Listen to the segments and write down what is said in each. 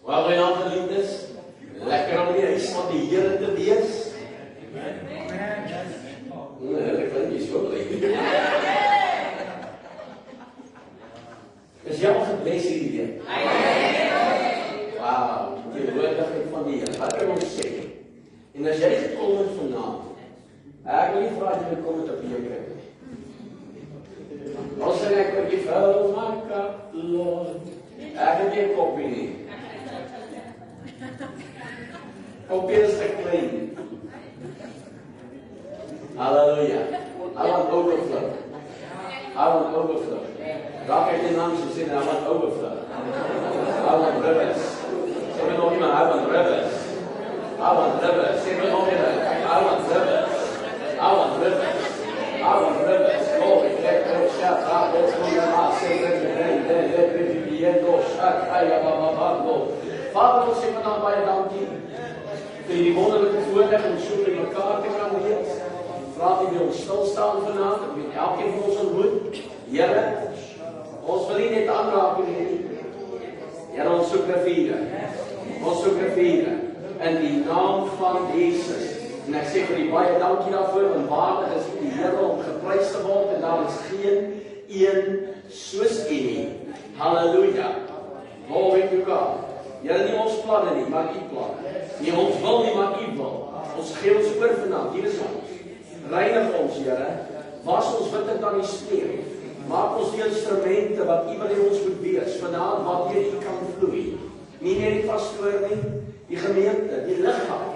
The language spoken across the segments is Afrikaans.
Wel, goeienaand geliefdes. Lekker om in die huis van die Here te wees. Ek vind jy so bly. Is jy al gebless hierdie week? Wauw, die woordigheid van die Here. Wat kan ons sê? En as jy gekom het vanaand, ek wil nie vra dat jy kom met 'n beker nie. Ons sê ek wil jy vul my kap, Lord. Ek het nie 'n koppie nie. Koppie is te klein. Halleluja. I want overflow. I want overflow. Raak ek die naam so sê, I want overflow. I want rivers. Sê my nog iemand, I want rivers. I want rivers. Sê my nog iemand, I want rivers. I want rivers. I want rivers. Glory, let go, shout, out, let's go, say, Vader, ons sê vanavond baie dankie vir die wonderlike voorreg om so by mekaar te kan wees. Vra dat jy ons stilstaan vanavond, met elkeen van ons ontmoet. Here, ons wil nie net aanraak nie. Here, ons soek riviere. Ons soek riviere in die naam van Jesus. En ek sê vir die baie dankie daarvoor, want waardig is die Here om geprys te word en daar is geen een soos U nie. Halleluja. Glory to God. Here, nie ons planne nie, maar U planne. Nie ons wil nie, maar U wil. Ons gee ons oor vanaand. Hier is ons. Reinig ons, Here. Was ons wit aan die sneeu. Maak ons die instrumente wat U wil hê ons moet wees. Vanaand wat U kan vloei. Nie net die pastoor nie, die gemeente, die liggaam.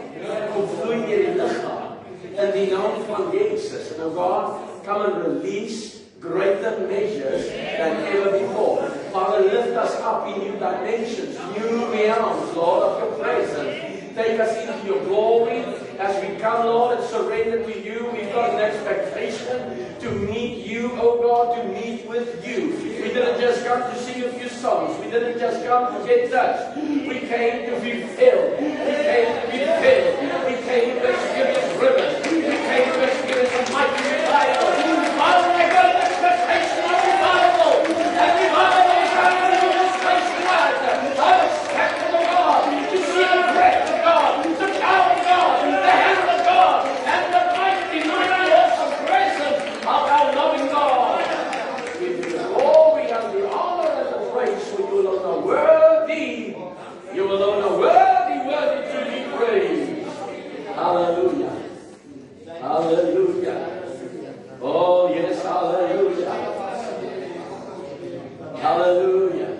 Kom vloei deur die liggaam in die naam van Jesus. And oh God, come and release greater measures than ever before. Father, lift us up in new dimensions, new realms, Lord, of your presence. Take us into your glory. As we come, Lord, and surrender to you, we've got an expectation to meet you, oh God, to meet with you. We didn't just come to sing a few songs. We didn't just come to get touched. We came to be filled. We came to be filled. We came to experience rivers. We came to experience a mighty revival. Father, I got an expectation of revival. And revival is happening in this place tonight. I expect the God to see the breath of God, the power of God, the hand of God, and the mighty, awesome presence of our loving God. Give you the glory and the honor and the praise, for you alone are worthy. You alone are worthy to be praised. Hallelujah. Hallelujah. Oh, yes, hallelujah. Hallelujah.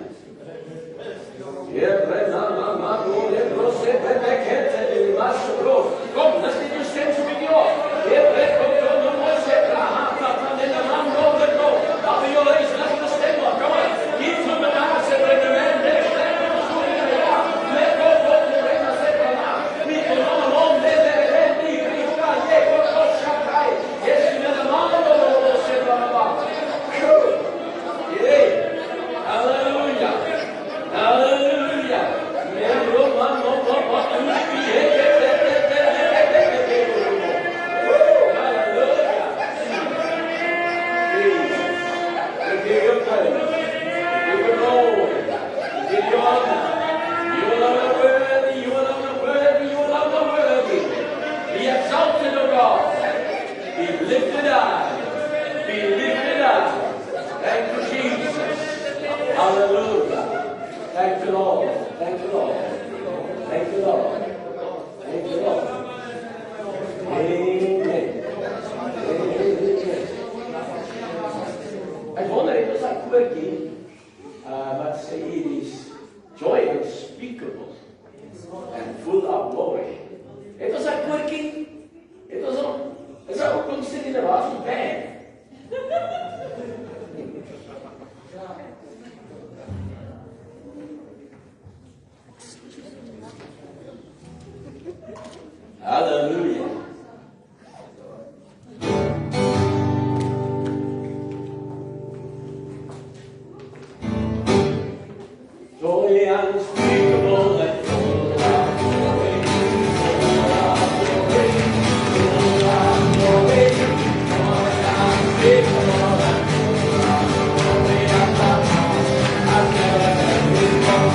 Kom, let's get your stems to begin off. Come on. Give to the Hallelujah. Hallelujah. Be exalted, O God. Be lifted up. Be lifted up. Thank you, Jesus. Hallelujah. Thank you, Lord. Thank you, Lord. Thank you, Lord. Thank you, Lord. Amen. Ek wonder, het ons daai koortjie wat sê hier is joy unspeakable and full of glory. Het ons daai koortjie? Het ons ook? Is daar ook ons sit in 'n was van band? Hallelujah. Joy unspeakable and full of glory. Full of glory. Full of glory. Joy unspeakable and full of glory. I've never been more.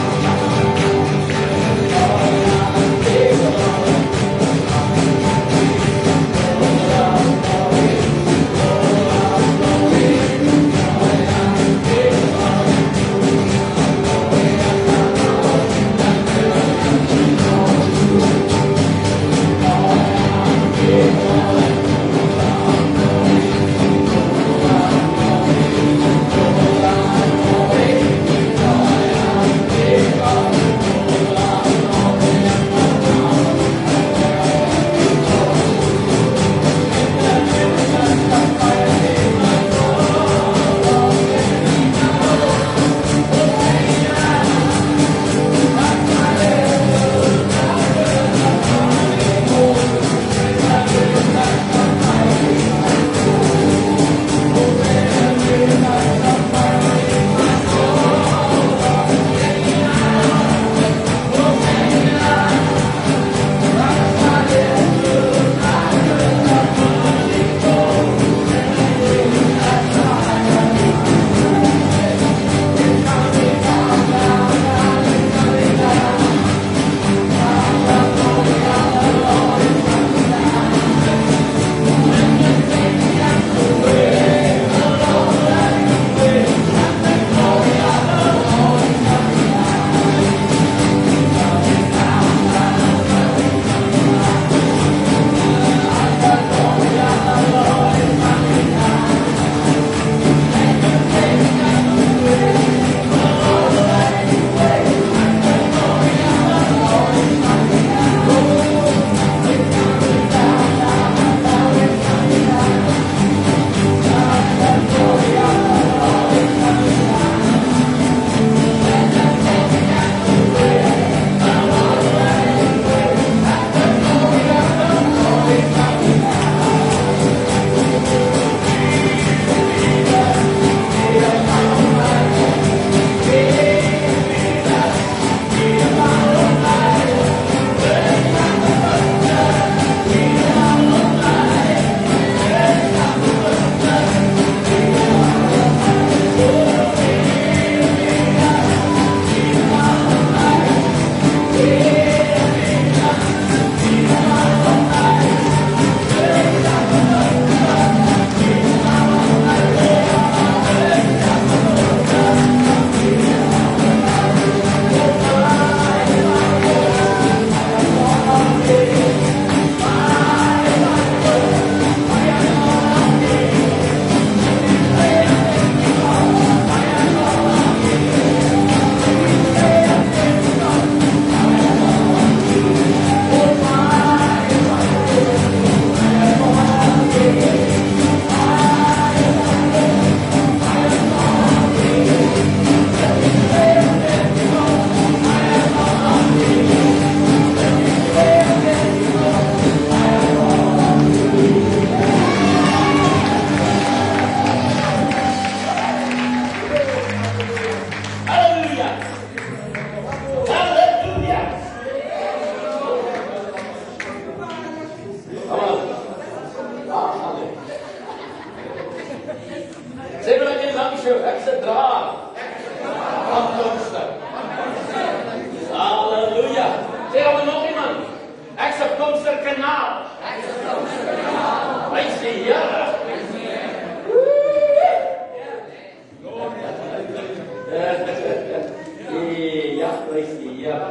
praise die Here.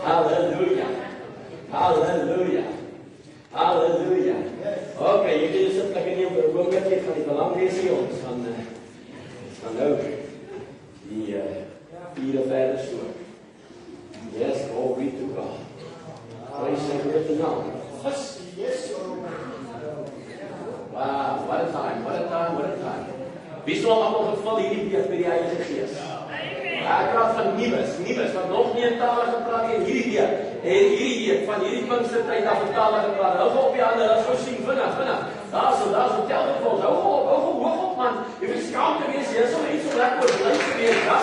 Halleluja. Halleluja. Halleluja. Okay, julle is op plek neem vir 'n oomblik van die belang lees hier. Ons gaan nou die vierde verder so. Yes, glory to God. Praise the Lord. Yes. Wow, what a time, what a time, what a time. Wie is al allemaal geval hierdie week met die Heilige Gees? Ek praat van nuus, wat nog nie in tale gepraat het hierdie week. En hierdie week, van hierdie Pinkstertyd af in tale gepraat. Hou op die ander, as ons sien, vinnig. Daar is tel dit vir ons. Hou op man. Jy moet skaam te wees, jy is om iets so lekker oor bly te wees. Ja,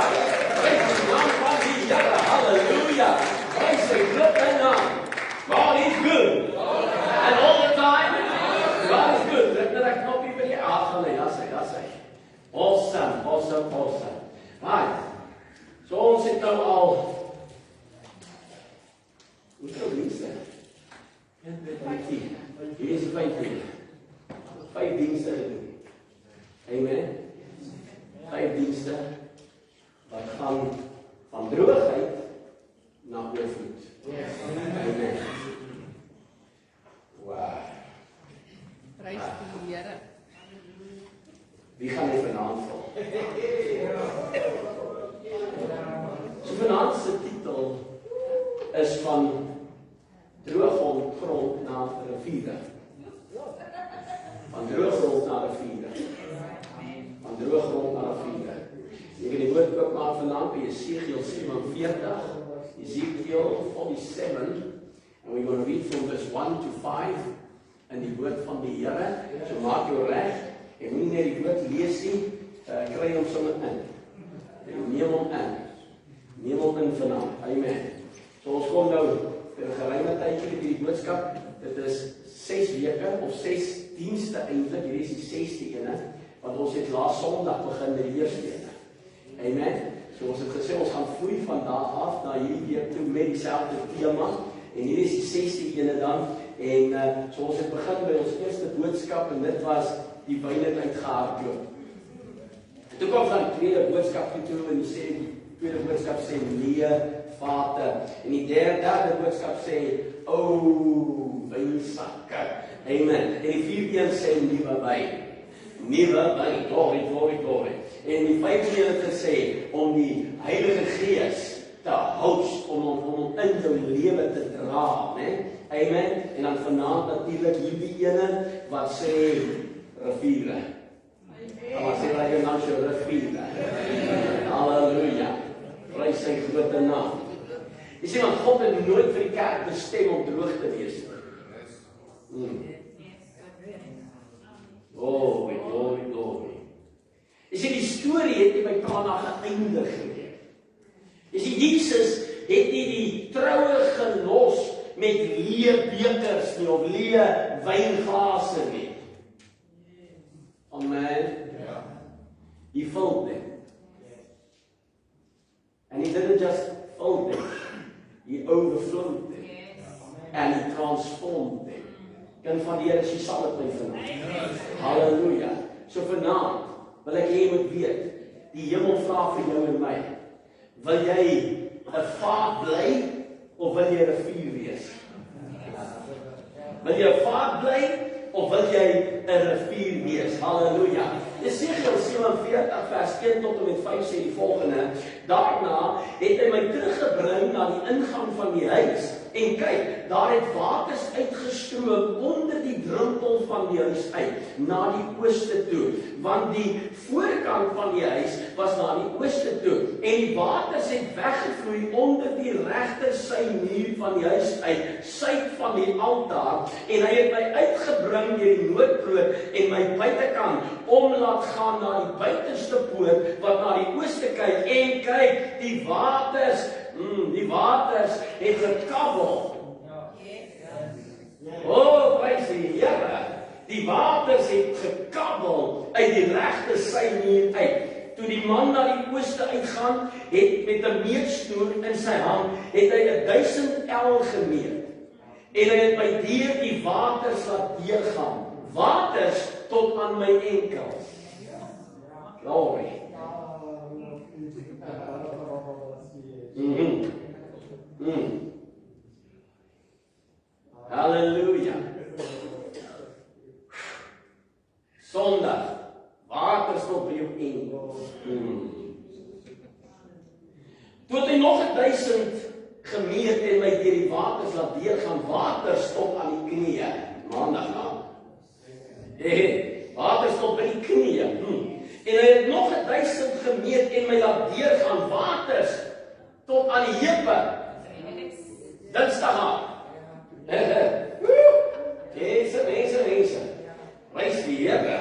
prys die naam van die Here. Halleluja. Prys sy groot naam. God is good. And all the time, God is good. Druk net ek knoppie by die aangelei. Daar sê. Awesome. Right. So ons het nou al hoeveel dienste? Hier is 5 dienste gedoen. Amen. 5 dienste wat gaan van droogheid na oorvloed. Amen. Wow. Prys die Here. Wie gaan hy vanaand val? So vanaand se titel is van droog grond na riviere. Van droog grond na riviere. Van droog grond na riviere. Jy kan die woord ook maak vanaand by Jesegiel 47, Ezekiel 47, and we're going to read from verse 1 to 5, in die woord van die Here. So maak jou reg, en moenie net die woord lees nie, kry hom sommer in. Neem hom in vanaand. Amen. So ons kom nou vir 'n geruime tydjie met hierdie boodskap. Dit is 6 weke of 6 dienste eintlik. Hierdie is die 6de ene, want ons het laas Sondag begin met die eerste ene. Amen. So ons het gesê ons gaan vloei van daar af na hierdie week toe met dieselfde tema. En hierdie is die 6de ene dan. En so ons het begin by ons eerste boodskap en dit was die wyne uitgehardloop. Toe kom van die tweede boodskap toe en die tweede boodskap sê nee, Vader. En die derde boodskap sê wynsakke. Amen. En die vierde een sê nuwe wyn. Glory. En die vyfde een het gesê om die Heilige Gees te host, om hom in jou lewe te dra, né? Amen. En dan vanaand natuurlik hierdie ene wat sê riviere. Maar sê dat jy nou so riviere. Halleluja. Prys sy groot naam. Jy sien, want God het nooit vir die kerk bestem om droog te wees. Glory. Jy sien, die storie het nie by Kana geëindig nie. Jy sien, Jesus het nie die troue gelos met leë bekers nie, of leë wynglase nie. Amen. He filled them. And he didn't just fill them, he overflowed them. And he transformed them. Kind van die Here, jy sal dit my vanaand. Halleluja. So vanaand wil ek hê jy moet weet, die hemel vra vir jou en my, wil jy 'n vaart bly of wil jy 'n rivier wees? Wil jy 'n vaart bly of wil jy 'n rivier wees? Halleluja. Jesegiel 47 vers 1 tot en met 5 sê die volgende: Daarna het hy my teruggebring na die ingang van die huis. En kyk, daar het waters uitgestroom onder die drempel van die huis uit, na die ooste toe. Want die voorkant van die huis was na die ooste toe. En die waters het weggevloei onder die regtersymuur van die huis uit, suid van die altaar. En hy het my uitgebring deur die noordpoort en my buitekant om laat gaan na die buitenste poort, wat na die ooste kyk. En kyk, die waters het gekabbel. Prys die Here. Die waters het gekabbel uit die regtersymuur uit. Toe die man na die ooste uitgaan, het met 'n meetsnoer in sy hand, het hy 1000 el gemeet. En hy het my deur die waters laat deurgaan. Waters tot aan my enkels. Glory. nog 1000 gemeet en my deur die waters laat deurgaan. Water stop aan die knieë. Maandag aan. Water stop by die knieë. En hy het nog 1000 gemeet en my laat deurgaan. Waters tot aan die heupe. Dinsdag aan. Mense. Wys die Here.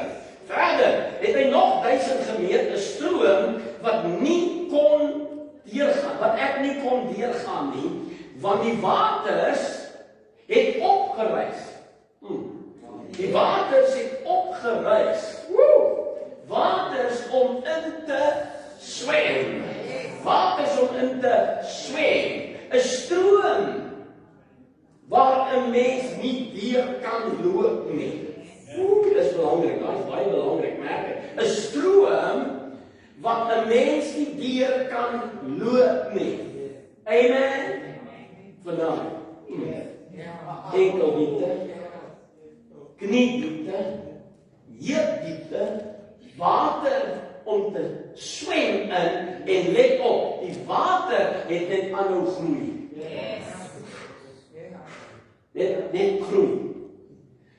Verder het hy nog 1000 gemeet, 'n stroom wat nie kon deurgaan, wat ek nie kon deurgaan nie, want die waters het opgereis. Die waters het opgereis. Waters om in te swem. Waters om in te swem. 'n Stroom waar 'n mens nie deur kan loop nie. Dis belangrik, dit is baie belangrik, merk dit. 'n Stroom wat 'n mens nie deur kan loop nie. Amen. Vandaag. Enkeldiepte, kniediepte, heupdiepte, water om te swem in, en let op, die water het net aanhou groei. Net groei.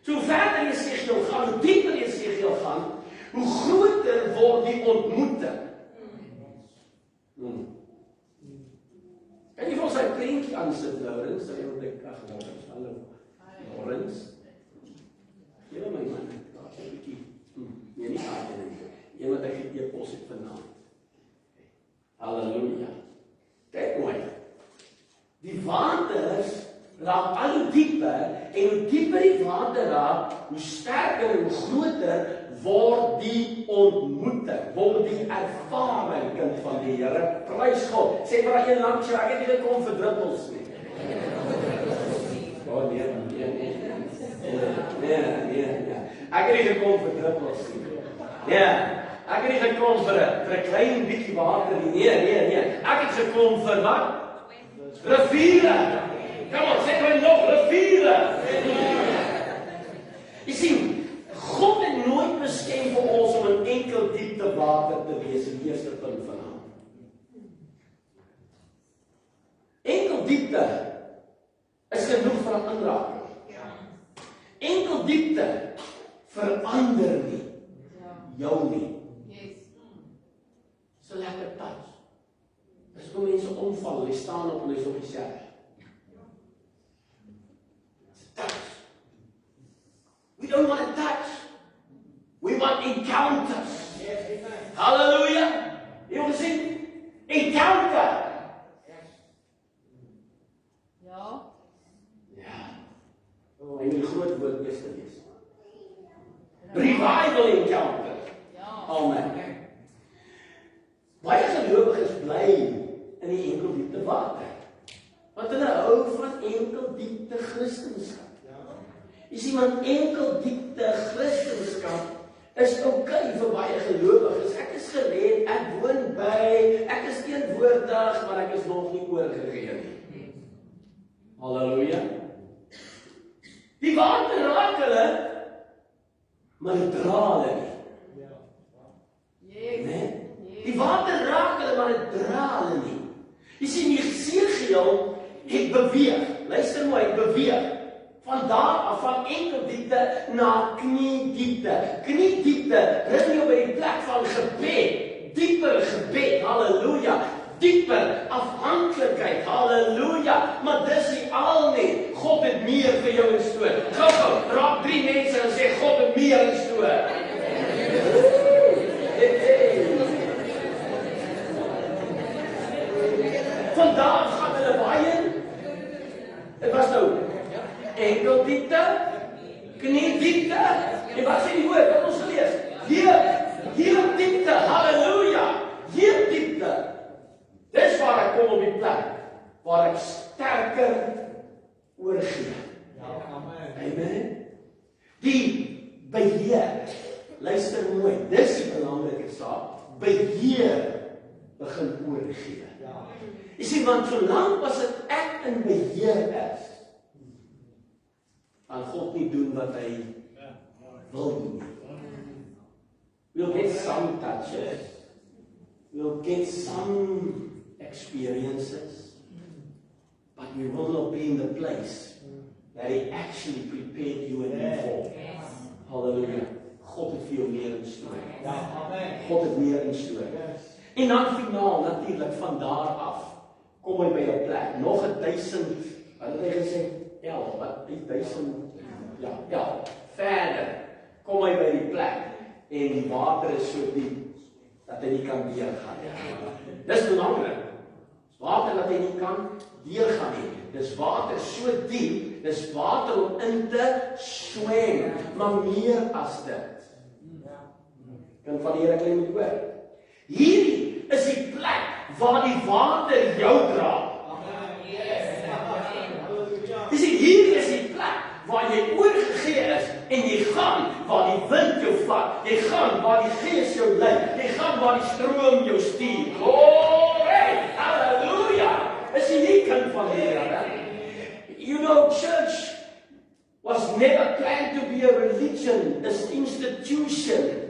So verder Jesegiel gaan, hoe dieper Jesegiel gaan, hoe groter word die ontmoeting. Kan jy vir ons sy prentjie aansit, Laurens? Dan moet ek Laurens. Hallo. Laurens. Julle my man, daar is 'n bietjie. Nee, nie aan nie. Jy moet ek die pos het vanaand. Halleluja. Kyk mooi. Die waters raak al hoe dieper, en hoe dieper die water raak, hoe sterker en hoe groter word die ontmoeting, word die ervaring, kind van die Here. Prys God. Sê maar een langs jou, ek het nie gekom vir druppels nie. Oh nee. Ek het nie gekom vir druppels nie. Ek het nie gekom vir 'n klein bietjie water nie. Nee. Ek het gekom vir wat? Riviere. Kom ons, sê my nog, riviere. Jy sien, God het nooit bestem vir ons om in enkel diepte water te wees, die eerste punt vanaand. Enkel diepte is genoeg vir 'n aanraking. Enkel diepte verander nie jou nie. So lekker touch. Dis hoe mense omval, hulle staan op en hulle is op die self. Touch. We don't want a touch. We want encounters. Hallelujah. Jy wil sien? Encounter. En die groot woord wees te wees. Revival encounter. Amen. Baie gelowiges bly in die enkeldiepte water. Want hulle hou van enkeldiepte Christendom. Jy sien, want enkeldiepte Christendom is okay vir baie gelowiges. Ek is gered, ek woon by, ek is teenwoordig, maar ek is nog nie oorgegee nie. Halleluja. Die water raak hulle, maar dit dra hulle nie. Nee? Die water raak hulle, maar dit dra hulle nie. Jy sien, Jesegiel het beweeg. Luister mooi, het beweeg. Van daar af, van enkeldiepte na kniediepte. Kniediepte bring jou by die plek van gebed. Dieper gebed, halleluja. Dieper afhanklikheid, halleluja. Maar dis nie al nie. God het meer vir jou in store. Gou, raak 3 mense en sê, God het meer in store. Vandaag gaan hulle baie. Dit was nou enkeldiepte, kniediepte, en wat sê die woord, wat ons gelees? Hier diepte, halleluja, hier diepte. Dis waar ek kom op die plek, waar ek sterker oorgee. Amen. Die beheer, luister mooi, dis die belangrike saak, beheer begin oorgee. Jy sien, want solank as ek in beheer is, kan God nie doen wat hy wil doen. We'll get some touches. We'll get some experiences, but we will not be in the place that He actually prepared you and you for. Hallelujah. God het vir jou meer instoor. God het meer instoor. En dan finaal, natuurlijk, van daar af, kom hy by 'n plek, nog 1000, wat het hy gesê? 11, wat? 1000, ja, 11, verder, kom hy by die plek, en die water is so diep, dat hy nie kan deurgaan. Dis belangrik. Dis water dat hy nie kan deurgaan nie. Dis water so diep, dis water om in te swem, maar meer as dit. Kan van die Here klein moet hoor. Hierdie is die plek waar die water jou dra. Jy sien, hierdie is die plek waar jy oorgegee is en jy gaan waar die wind jou vat. Jy gaan waar die Gees jou lei. Jy gaan waar die stroom jou stuur. Glory! Hallelujah! Is jy nie kind van die Here? You know, church was never planned to be a religion, an institution.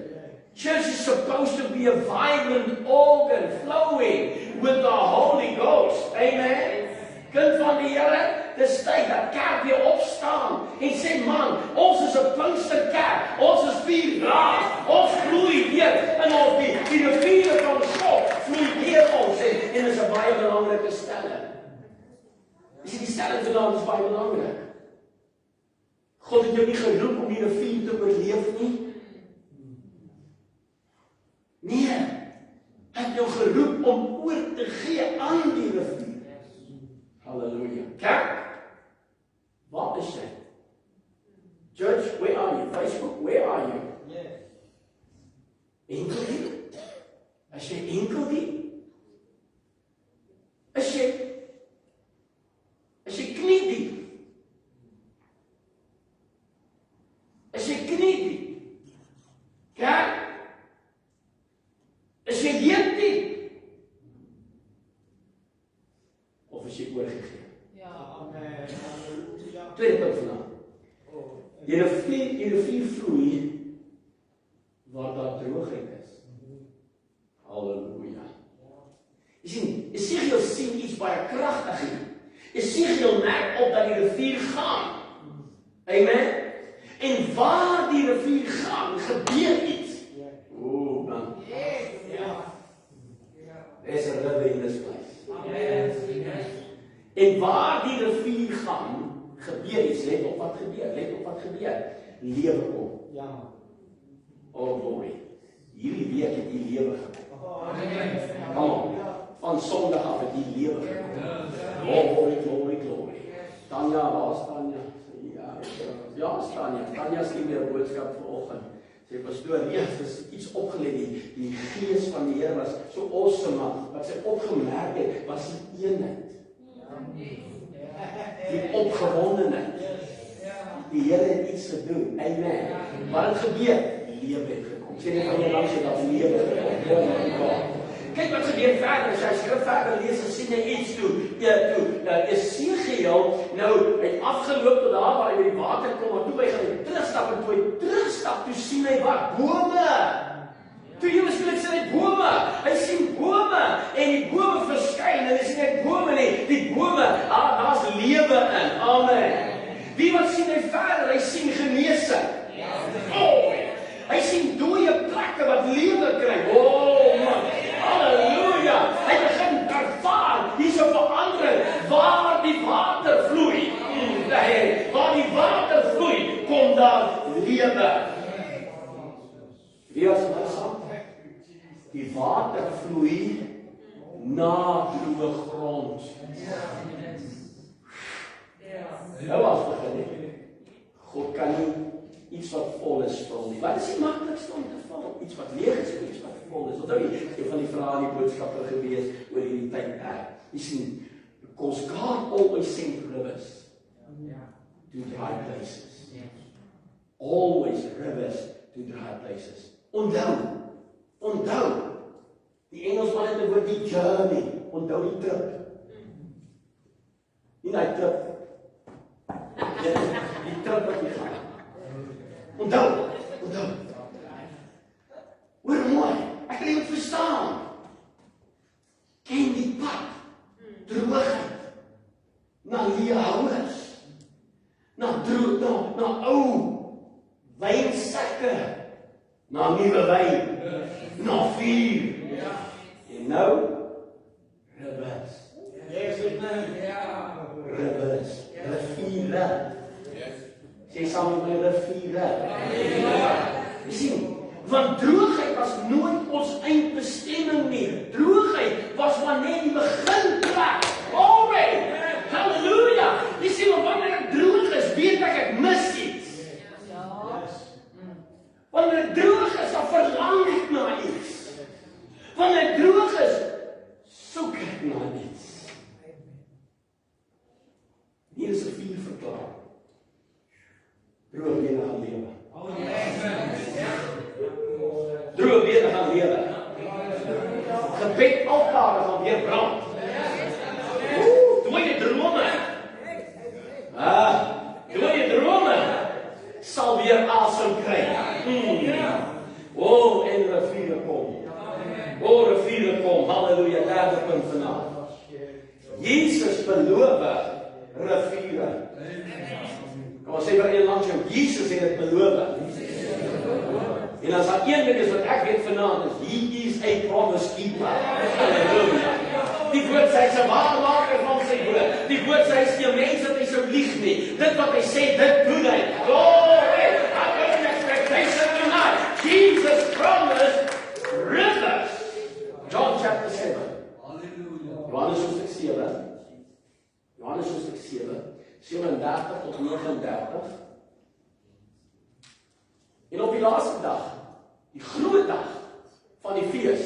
Church is supposed to be a vibrant organ flowing with the Holy Ghost. Amen. Kind van die Here, dis tyd dat kerk weer opstaan en sê, man, ons is 'n Pinksterkerk, ons is 4 graad, ons vloei weer in ons die riviere van God vloei deur ons en is 'n baie belangrike stelling. Jy sien, die stelling vanaand is baie belangrik. God het jou nie geroep om die rivier te oorleef nie. Nee, hy het jou geroep om oor te gee aan die rivier. Halleluja. Kerk, waar is jy? Church, where are you? Facebook, where are you? Enkel die? As jy enkel die? As jy knie die? As jy knie die? Kerk, is jy weet nie? Of is jy oorgegee? Ja. Tweede punt vanaf. Die rivier vloei waar daar droogheid is. Halleluja. Jy sien, Esegiel sien iets baie kragtig hier. Esegiel merk op dat die rivier gaan. Amen. En waar die rivier gaan, gebeur iets. Oeh, man. There's a river in this place. Amen. En waar die rivier gaan, gebeur iets. Let op wat gebeur. Lewe kom. Ja. Oh, glory. Hierdie week het die lewe gekom. Amen. Kom on. Van Sondag af het die lewe gekom. Oh, glory. Tanya, waar is Tanya? Ja, Tanya is nie meer boodskap vanoggend. Sy pastoor, nee, is iets opgeleid. Die Gees van die Here was so awesome, maar wat sy opgemerk het, was die eenheid. Die opgewondenheid. Die Here het iets gedoen. Amen. Wat het gebeur? Lewe het gekom. Sê net van jou langs dat lewe gekom. Kyk wat gebeur verder. As jy skrif verder lees, dan sien jy iets toe. Esegiel, nou, hy het afgeloop tot daar waar hy by die water kom, maar toe hy gaan terugstap, en toe hy terugstap, toe sien hy wat? Bome! Toe jy miskien sien hy bome, hy sien bome, en die bome verskyn, en hy sien nie bome nie, die bome, daar's lewe in, amen. Wie wat sien hy verder? Hy sien genesing. Oh, hy sien dooie plekke wat lewe kry. Oh man, halleluja. Hy begin ervaar, hier is 'n verandering, waar die water vloei. Waar die water vloei, kom daar lewe. Wie was my saam? Die water vloei na droë grond. Nou was begin nie. God kan nie iets wat vol is vul nie. Wat is die maklikste om te vul? Iets wat leeg is, iets wat vol is. Onthou jy, een van die vrae in die boodskappe gewees oor hierdie tyd. Jy sien, because God always sent rivers to dry places. Always rivers to dry places. Onthou. Die Engelsman het oor die journey. Onthou die trip. Nie die trip. Die trip wat jy gaan. Onthou. Hoor mooi, ek kan nie verstaan. Ken die pad leë houers, na ou wynsakke, na nuwe wyn, na vuur. En nou, ribbes. Ribbes, riviere. Sê saam met my, riviere. Jy sien, want droogheid was nooit ons eindbestemming nie. Droogheid was maar net die beginplek. Amen. Halleluja. Jy sien, wanneer ek droog is, weet ek mis iets. Wanneer ek droog is, dan verlang ek na iets. Wanneer ek droog is, soek ek na iets. Hier is 'n 4 verklaring. Droog bene gaan lewe. Droog bene gaan lewe. Gebed altare gaan weer brand. Dooie drome. Dooie drome sal weer asem kry. En riviere kom. Riviere kom. Halleluja, derde punt vanaand. Jesus beloof riviere. Kom ons sê vir een langs jou, Jesus het dit beloof. En as daar een ding is wat ek weet vanaand is, he is a promise keeper. Halleluja. Die woord sê, hy is 'n waarmaker van sy woord. Die woord sê, hy is nie 'n mens dat hy sou lieg nie. Dit wat hy sê, dit doen hy. Glory! I got an expectation tonight. Jesus promised rivers. John chapter 7. Johannes hoofstuk 7. Johannes hoofstuk 7, 37 tot 39. En op die laaste dag, die groot dag van die fees,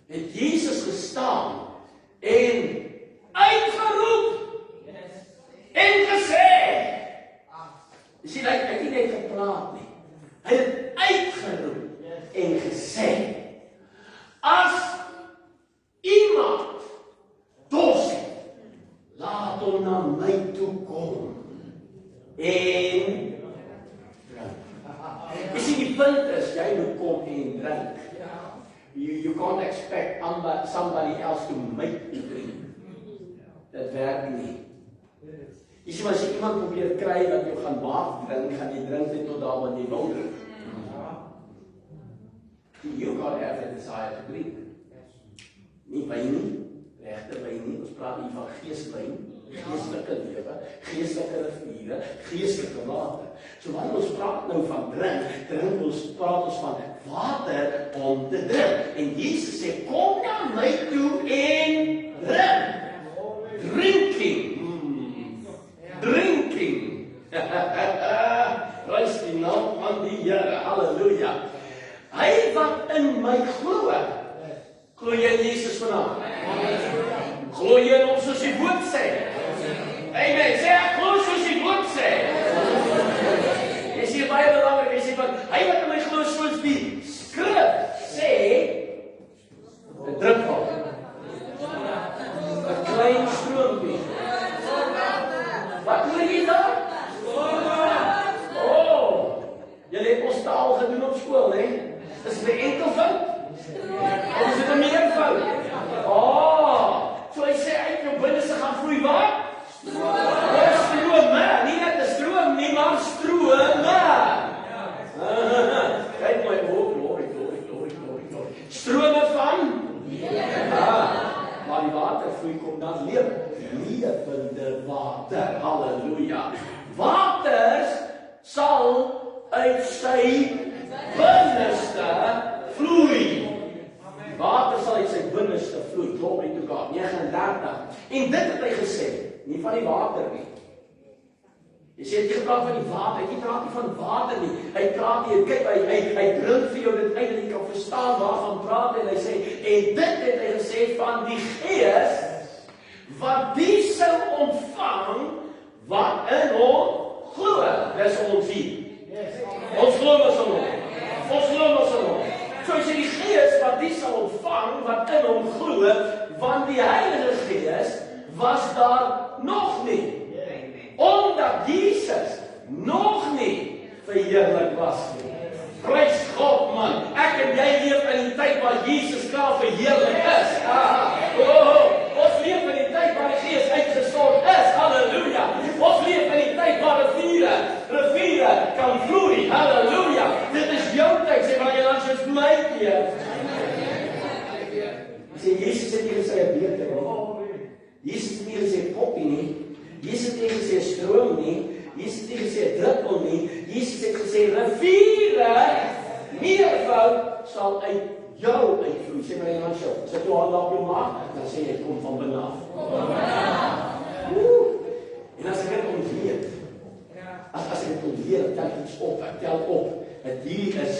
het Jesus gestaan en uitgeroep en gesê. Jy sien, hy het nie net gepraat nie. Hy het uitgeroep en gesê, as iemand dors het, laat hom na my toe kom en jy sien, die punt is, jy moet kom en drink. You can't expect somebody else to make you drink. Dit werk nie. Jy sien, as jy iemand probeer kry dat jy gaan maak drink, gaan jy drink dit tot daar wat jy wil drink. You can't have a desire to drink. Nie wyn nie, regte wyn nie, ons praat hier van geeswyn, geestelike lewe, geestelike riviere, geestelike water. So wanneer ons praat nou van drink, praat ons van water om te drink. En Jesus sê, kom na my toe en drink. Drinking. Prys die naam van die Here. Halleluja. Hy wat in my glo. Glo jy in Jesus vanaand? Glo jy in hom soos die woord sê? Amen. Sê ek glo soos die woord sê. Jy sê baie belangrik, jy sê van hy wat in my glo soos die skrif sê, 'n druppel, 'n klein stroompie. Wat doen jy daar? Julle het ons taal gedoen op skool, hè? Is dit 'n enkelvoud? Of is dit 'n meervoud? So hy sê uit jou binneste gaan vloei wat? Strome, nie net 'n stroom nie, maar strome. Kyk my, glory. Strome van? Maar die water vloei kom dan lewende water. Halleluja. Waters sal uit sy binneste vloei. Water sal uit sy binneste vloei. Glory to God. 39. En dit het hy gesê, nie van die water nie. Jy sê, jy praat van die water, hy praat nie van water nie. Hy praat nie, kyk, hy drink vir jou dit uit, en jy kan verstaan waarvan praat, en hy sê, en dit het hy gesê van die Gees, wat die sou ontvang, wat in hom glo. Dis ons hier. Ons glo mos in hom. So as jy die Gees wat die sal ontvang, wat in hom glo, want die Heilige Gees was daar nog nie. Omdat Jesus nog nie verheerlik was nie. Prys God, man. Ek en jy leef in die tyd waar Jesus klaar verheerlik is. Ons leef in die tyd waar die Gees uitgestort is. Halleluja. koppie nie. Jesus het nie gesê stroom nie. Jesus het nie gesê druppel nie. Jesus het gesê riviere, meervoud sal uit jou uitvloei. Sê maar iemand so. Sit jou hand op jou maag, dan sê jy kom van binne af. En as ek dit ontleed, as ek dit ontleed, tel ek iets op, ek tel op, dat hierdie is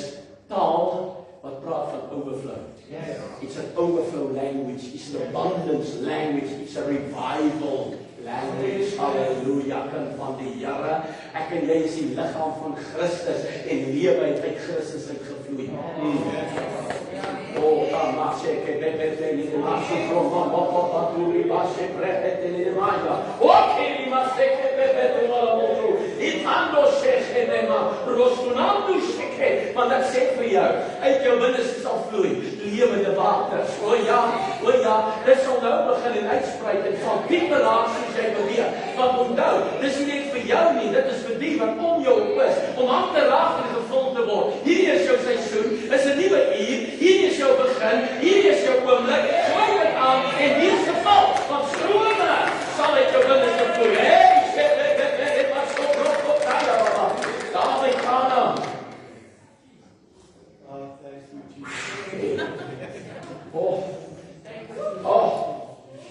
taal wat praat van overflow. It's an overflow language, it's an abundance language, it's a revival language. Halleluja, kind van die Here. Ek en jy is die liggaam van Christus en lewe uit Christus uitgevloei. Oh, maar sê ek het nie die nasie van wat doen die baie pret in die maia. Okay, maar sê ek het wel Itando shekema, rostunando sheke, want ek sê vir jou, uit jou binneste sal vloei lewende waters. O ja, dit sal nou begin en uitsprei en van dieper raak soos jy beweeg. Want onthou, dis nie net vir jou nie, dit is vir die wat om jou is, om aan te raak en gevul te word. Hierdie is jou seisoen, is 'n nuwe uur, hierdie is jou begin, hierdie is jou oomblik, gooi dit aan en hier is geval, want strome sal uit jou binneste vloei.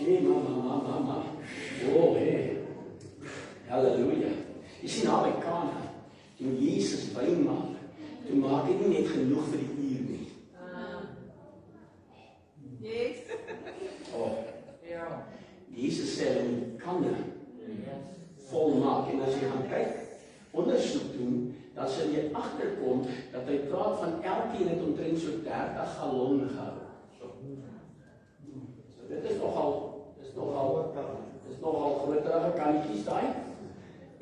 Hey, mama. Oh, hey. Halleluja. Jy sien nou by Kana, toe Jesus wyn maak, toe maak hy nie net genoeg vir die uur nie. Yes. Oh. Jesus sê hy moet kanne volmaak. En as jy gaan kyk, ondersoek doen, dan sal jy agterkom dat hy praat van elkeen het omtrent so 30 gallon gehou. So dit is nogal groterige kannetjies daai.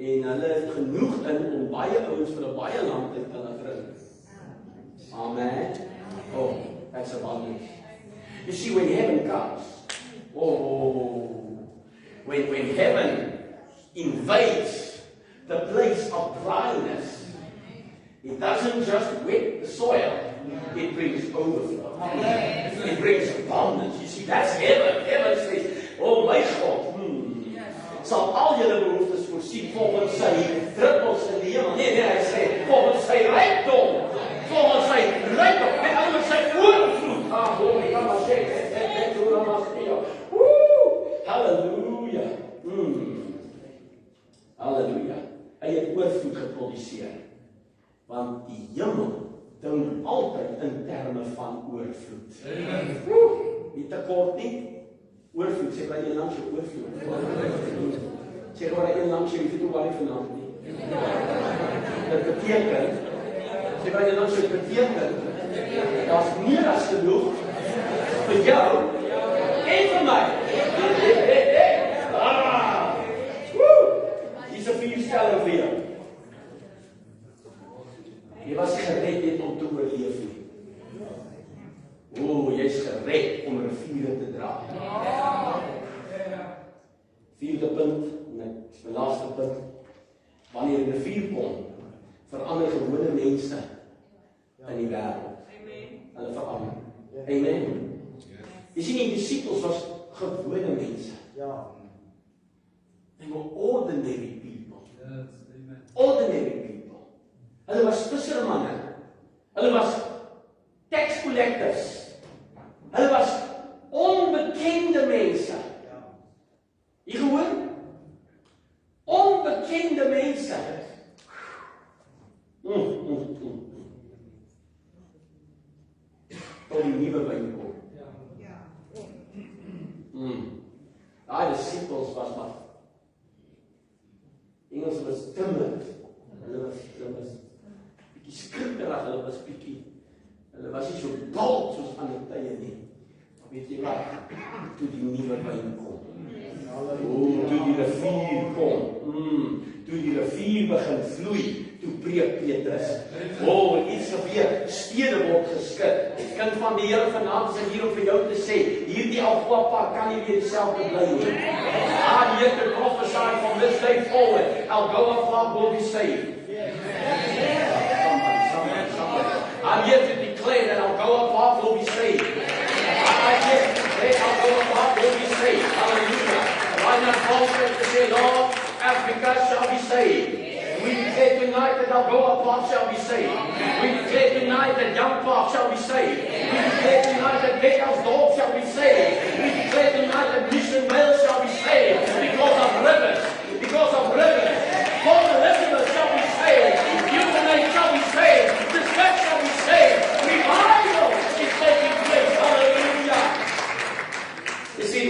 En hulle het genoeg om baie ouens vir 'n baie lang tyd te laat drink. Amen. Oh, that's abundance. You see, when heaven comes, when heaven invades the place of dryness, it doesn't just wet the soil, it brings overflow. It brings abundance. You see, that's heaven. Heaven says, oh my God, sal al julle behoeftes voorsien volgens sy druppels in die hemel. Nee, hy sê, volgens sy rykdom. Volgens sy rykdom. Met ander woorde, sy oorvloed. Halleluja. Halleluja. Hy het oorvloed geproduseer. Want die hemel dink altyd in terme van oorvloed. Nie tekort nie. Oorvloed, sê by jy langs jou oorvloed. Sê waar jy langs jou, jy weet hoe waar jy vanavond nie. Dit beteken, sê by jy langs jou, beteken, daar is meer as genoeg vir jou en vir my. Hier is 'n vierstelling vir jou. Jy was gered net om te oorleef nie. Jy is gered om riviere te dra. Vierde punt, my laaste punt. Wanneer 'n rivier kom, verander gewone mense in die wêreld. Hulle verander. Amen. Jy sien, die disippels was gewone mense. They were ordinary people. Ordinary people. Hulle was vissermanne. Hulle was tax collectors. Hulle was onbekende mense. Jy gehoor? Onbekende mense. Tot die nuwe wyn kom. Daai disippels was maar Engels was timid. Hulle was bietjie skrikkerig, hulle was nie so bold soos ander tye nie. Weet jy wat? Toe die nuwe wyn kom. Toe die rivier kom. Toe die rivier begin vloei, toe preek Petrus. Iets gebeur, stede word geskit. Kind van die Here vanaand is hier om vir jou te sê, hierdie Alpha kan nie weer dieselfde bly nie. I'm here to prophesy from this day forward, Alpha will be saved. I'm here to declare that Alpha will be saved. I'm here to declare Alpha will be saved. Hallelujah. Right in advance to say, Lord, Africa shall be saved. We declare tonight that Algoa Park shall be saved. We declare tonight that Young Park shall be saved. We declare tonight that Beckelsdorp shall be saved. We declare tonight that Mission Wales shall be saved because of rivers. Because of rivers. Port Elizabeth shall be saved. Utenate shall be saved. The church shall be saved. Revival is taking place. Hallelujah. You see,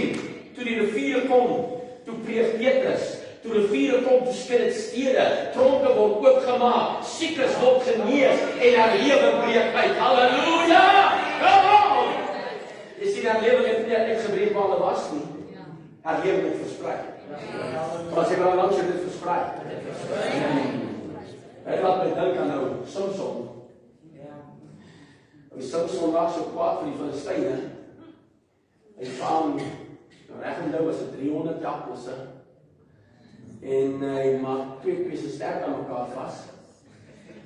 toe die riviere kom, toe preek Petrus. Toe riviere kom, toe skud dit stede, tronke word oopgemaak, siekes word genees en herlewing breek uit. Halleluja! Come on! Jy sien, herlewing het nie net gebreek waar hulle was nie. Herlewing het versprei. Maar sê maar langs het versprei. Hy laat my dink aan nou Samson. Samson was so kwaad vir die Filistyne. Hy vang, reg onthou was dit 300 jakkalse. En hy maak twee kwese sterk aan mekaar vas.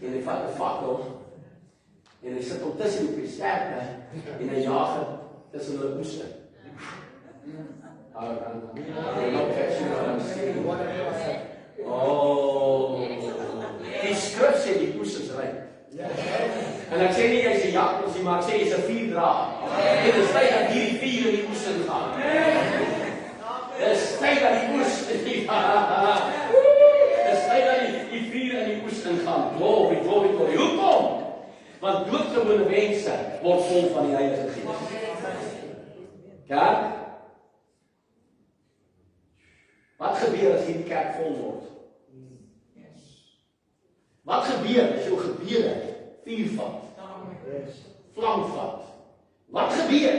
En hy vat 'n fakkel. En hy sit op tussen die sterke. En hy jaag het tussen hulle oeste. Oh, die skrif sê die oes is ryk. En ek sê nie jy's 'n jakkals nie, maar ek sê jy's 'n vuurdraer. En dit is tyd dat hierdie vuur in die oes ingaan. Dit is tyd dat die oes die vuur in die oes ingaan. Glory, glory, glory. Hoekom? Want doodgewone mense word vol van die Heilige Gees. Kerk? Wat gebeur as hierdie kerk vol word? Wat gebeur as jou gebede vuur vat? Vlam vat? Wat gebeur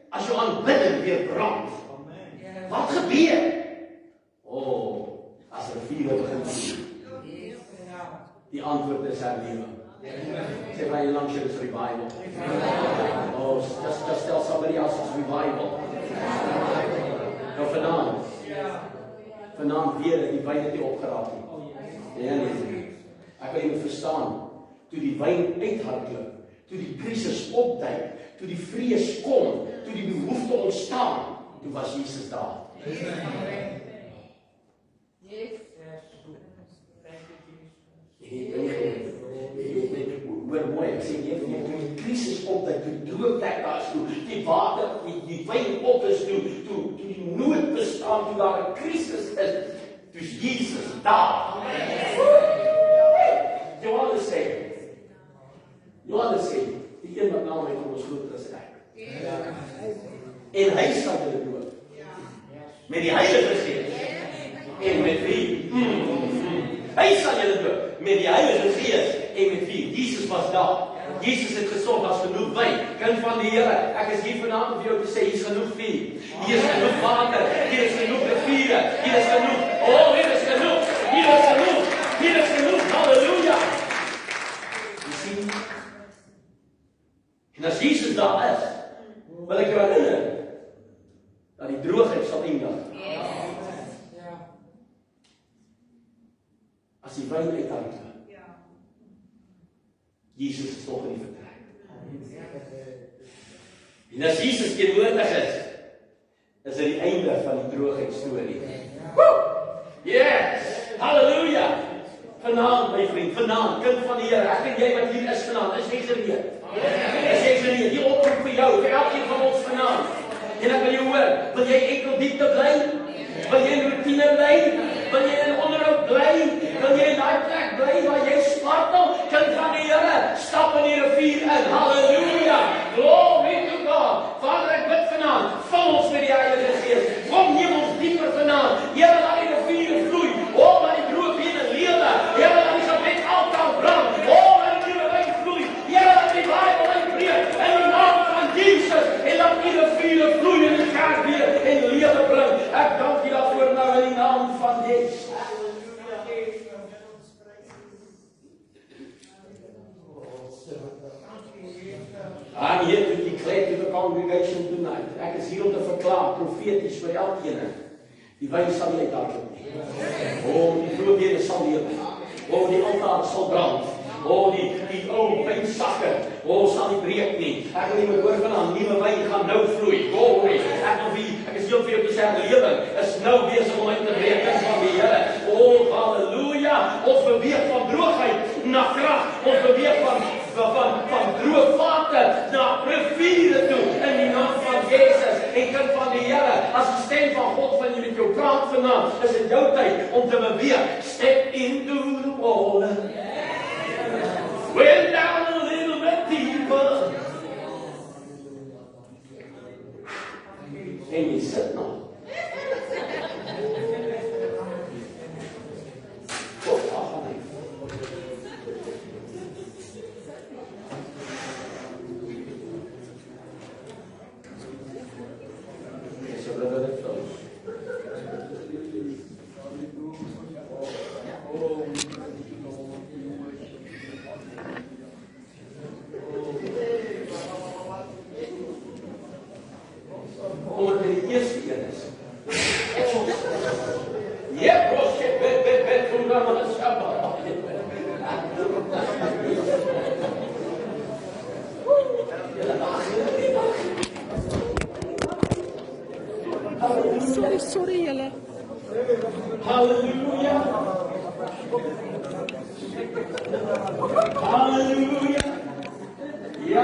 as jou aanbidding weer brand? Wat gebeur? As riviere begin vloei. Die antwoord is herlewing. Sê vir jy langs jy is revival. Just tell somebody else it's revival. Nou vanaand weer die wyn het nie opgeraak nie. Nee. Ek wil jy moet verstaan, toe die wyn uithardloop, toe die krisis opduik, toe die vrees kom, toe die behoefte ontstaan, toe was Jesus daar. Hoor mooi, ek sê jy, toe die krisis opduik, toe die droogplek daar is toe, die water, die wyn op is toe die nood bestaan, toe daar 'n krisis is, toe is Jesus daar. Johannes sê, die een wat na my kom ons groter as ek. En hy sal julle doop. Met die Heilige Gees. En met wie? Hy sal julle doop. Met die Heilige Gees. En met wie? Jesus was daar. Jesus het gesorg, daar's genoeg wyn. Kind van die Here, ek is hier vanaand om vir jou te sê, hier is genoeg vuur. Hier is genoeg water. Hier is genoeg riviere. Hier is genoeg. Hier is genoeg. Hier is genoeg. Hier is genoeg. Halleluja. Jy sien? En as Jesus daar is, wil ek jou herinner dat die droogheid sal eindig. As die wyn uithardloop. Jesus is nog in die vertrek. En as Jesus teenwoordig is dit die einde van die droogheid storie. Yes! Halleluja! Vanaand, my vriend, vanaand, kind van die Here, ek en jy wat hier is vanaand, is jy gereed? Is jy gereed? Die oproep vir jou, vir elkeen van ons vanaand. En ek wil jou hoor, wil jy enkel diepte bly? Wil jy in routine bly? Wil jy in onderhoud bly? Wil jy in daai plek bly waar jy spartel? Kind van die Here, stap in die rivier in. Halleluja! Glory to God! Vader, ek bid vanaand, vul ons met die Heilige Gees. Kom, neem ons dieper vanaand. Here, laat die riviere vloei. Laat die drooghede lewe. Here, laat die gebed altyd brand. Laat die nuwe wyn vloei. Here, laat die Bybel uitbreek in die naam van Jesus. En laat die riviere vloei in die kerk weer en lewe bring. Ek dank U daarvoor nou in die naam van Jesus. I'm here to declare to the congregation tonight. Ek is hier om te verklaar, profeties vir elkeen. Die wyn sal nie uithardloop nie. Die droogheden sal lewe. Die altaar sal brand. Die ou wynsakke, sal nie breek nie. Ek wil nie meer hoor van aan nuwe wyn gaan nou vloei. Glory. Ek is heel vir jou te sê, lewing is nou besig om uit te breek van die Here. Halleluja. Ons beweeg van droogheid na krag. Ons beweeg van droë vate na riviere toe in die naam van Jesus en kind van die Here. As die stem van God van jy met jou praat vanaand, is dit jou tyd om te beweeg. Step into the water. Went down a little bit deeper. En jy sit nog. Sorry julle. Hallelujah. Hallelujah. Ja,